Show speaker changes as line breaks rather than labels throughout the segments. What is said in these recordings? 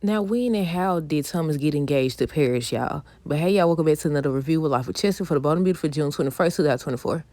Now, when and how did Thomas get engaged to Paris, y'all? But hey, y'all, welcome back to another review with Life with Chester for the Bottom Beautiful June 21st, 2024.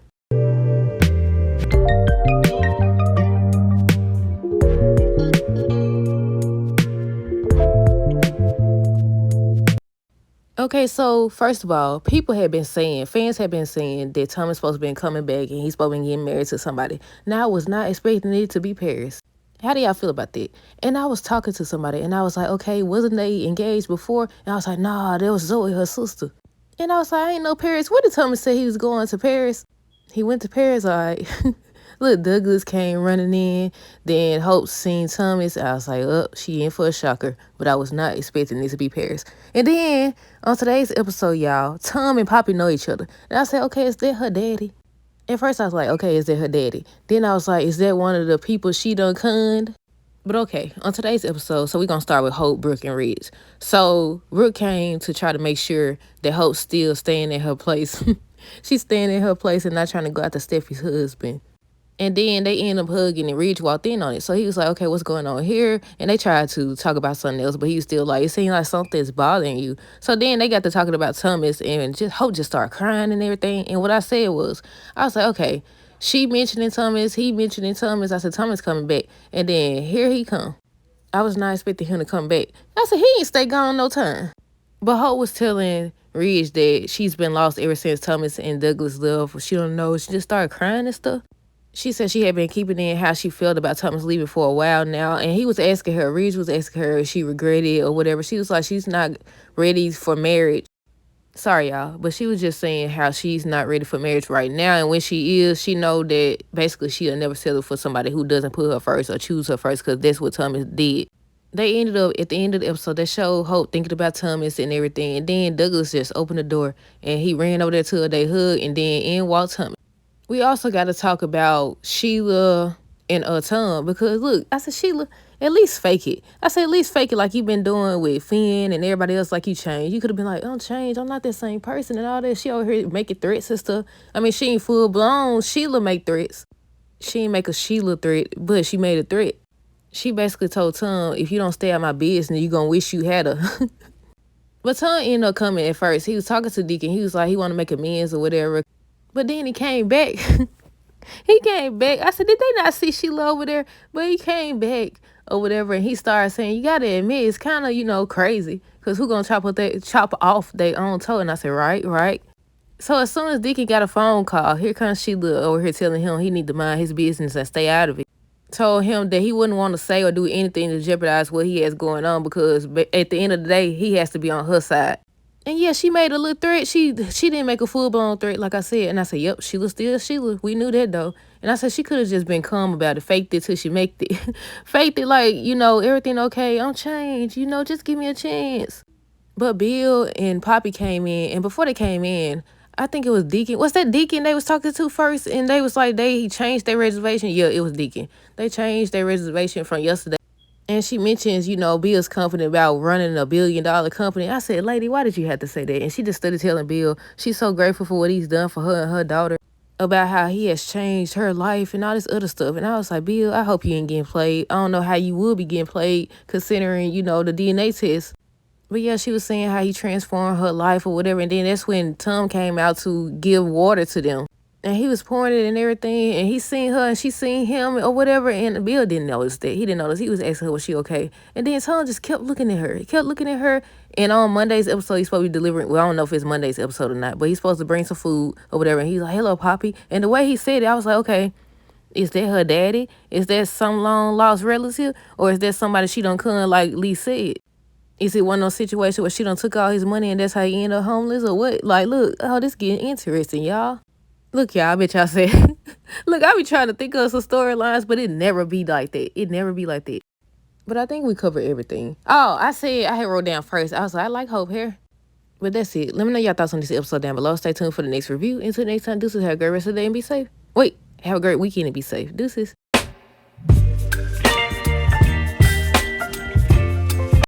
Okay, so first of all, fans had been saying that Thomas supposed to be coming back and he's supposed to be getting married to somebody. Now, I was not expecting it to be Paris. How do y'all feel about that? And I was talking to somebody and I was like, okay, wasn't they engaged before? And I was like, nah, that was Zoe, her sister. And I was like, I ain't know Paris. What did Thomas say he was going to Paris? He went to Paris, all right. Look, Douglas came running in. Then Hope seen Thomas. I was like, oh, she in for a shocker. But I was not expecting this to be Paris. And then on today's episode, y'all, Tom and Poppy know each other. And I said, okay, is that her daddy? At first, I was like, okay, is that her daddy? Then I was like, is that one of the people she done conned? But okay, on today's episode, so we're going to start with Hope, Brooke, and Ridge. So Brooke came to try to make sure that Hope's still staying in her place. She's staying in her place and not trying to go after Steffi's husband. And then they end up hugging and Ridge walked in on it. So he was like, okay, what's going on here? And they tried to talk about something else, but he was still like, it seems like something's bothering you. So then they got to talking about Thomas and just Hope just started crying and everything. And what I said was, I was like, okay, she mentioning Thomas, he mentioning Thomas. I said, Thomas coming back. And then here he come. I was not expecting him to come back. I said, he ain't stay gone no time. But Hope was telling Ridge that she's been lost ever since Thomas and Douglas left. She don't know. She just started crying and stuff. She said she had been keeping in how she felt about Thomas leaving for a while now. And he was asking her, Ridge was asking her if she regretted or whatever. She was like, she's not ready for marriage. Sorry, y'all. But she was just saying how she's not ready for marriage right now. And when she is, she know that basically she'll never settle for somebody who doesn't put her first or choose her first because that's what Thomas did. They ended up, at the end of the episode, they showed Hope thinking about Thomas and everything. And then Douglas just opened the door and he ran over there to her. They hugged and then in walked Thomas. We also got to talk about Sheila and Tom because look, I said, Sheila, at least fake it. I said, at least fake it like you've been doing with Finn and everybody else like you changed. You could have been like, don't change. I'm not that same person and all that. She over here making threats and stuff. I mean, she ain't full blown. Sheila make threats. She ain't make a Sheila threat, but she made a threat. She basically told Tom, if you don't stay out my business, you gonna wish you had her. But Tom ended up coming at first. He was talking to Deacon. He was like, he want to make amends or whatever. But then he came back. He came back. I said, did they not see Sheila over there? But he came back or whatever, and he started saying, you got to admit, it's kind of, crazy. Because who going to chop off their own toe? And I said, right. So as soon as Deacon got a phone call, here comes Sheila over here telling him he need to mind his business and stay out of it. Told him that he wouldn't want to say or do anything to jeopardize what he has going on because at the end of the day, he has to be on her side. And yeah, she made a little threat. She didn't make a full-blown threat, like I said. And I said, yep, Sheila still Sheila. We knew that, though. And I said, she could have just been calm about it, faked it till she make it. Faked it like, everything okay, I'm changed. Just give me a chance. But Bill and Poppy came in. And before they came in, I think it was Deacon. What's that Deacon they was talking to first? And they was like, they changed their reservation. Yeah, it was Deacon. They changed their reservation from yesterday. And she mentions, Bill's confident about running $1 billion company. I said, lady, why did you have to say that? And she just started telling Bill she's so grateful for what he's done for her and her daughter, about how he has changed her life and all this other stuff. And I was like, Bill, I hope you ain't getting played. I don't know how you would be getting played considering, the DNA test. But yeah, she was saying how he transformed her life or whatever. And then that's when Tom came out to give water to them. And he was pouring it and everything, and he seen her and she seen him or whatever, and Bill didn't notice that. He didn't notice. He was asking her, was she okay? And then Tom just kept looking at her. He kept looking at her, and on Monday's episode, he's supposed to be delivering, well, I don't know if it's Monday's episode or not, but he's supposed to bring some food or whatever, and he's like, hello, Poppy. And the way he said it, I was like, okay, is that her daddy? Is that some long-lost relative? Or is that somebody she done come like Lee said? Is it one of those situations where she done took all his money and that's how he ended up homeless or what? Like, look, oh, this getting interesting, y'all. Look, y'all, I bet y'all said, look, I be trying to think of some storylines, but it never be like that. It never be like that. But I think we covered everything. Oh, I had wrote down first. I was like, I like Hope hair. But that's it. Let me know y'all thoughts on this episode down below. Stay tuned for the next review. Until next time, deuces, have a great rest of the day and be safe. Wait, have a great weekend and be safe. Deuces.